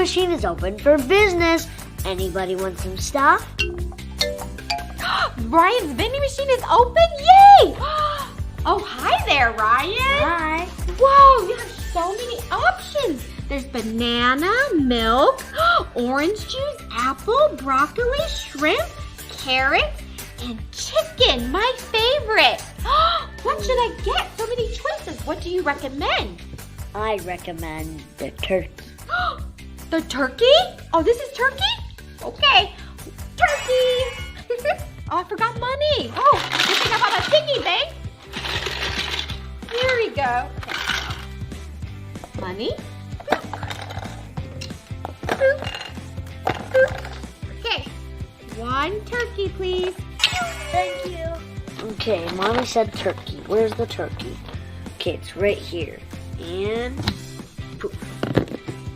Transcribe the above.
machine is open for business. Anybody want some stuff? Ryan's vending machine is open? Yay! Oh, hi there, Ryan. Hi. Whoa, you have so many options. There's banana, milk, orange juice, apple, broccoli, shrimp, carrot, and chicken, my favorite. What should I get? So many choices. What do you recommend? I recommend the turkey. The turkey? Oh, this is turkey? Okay. Turkey! Oh, I forgot money. Oh, good thing I bought a piggy bank. Here we go. Okay. Money. Okay. One turkey, please. Thank you. Okay, Mommy said turkey. Where's the turkey? Okay, it's right here. And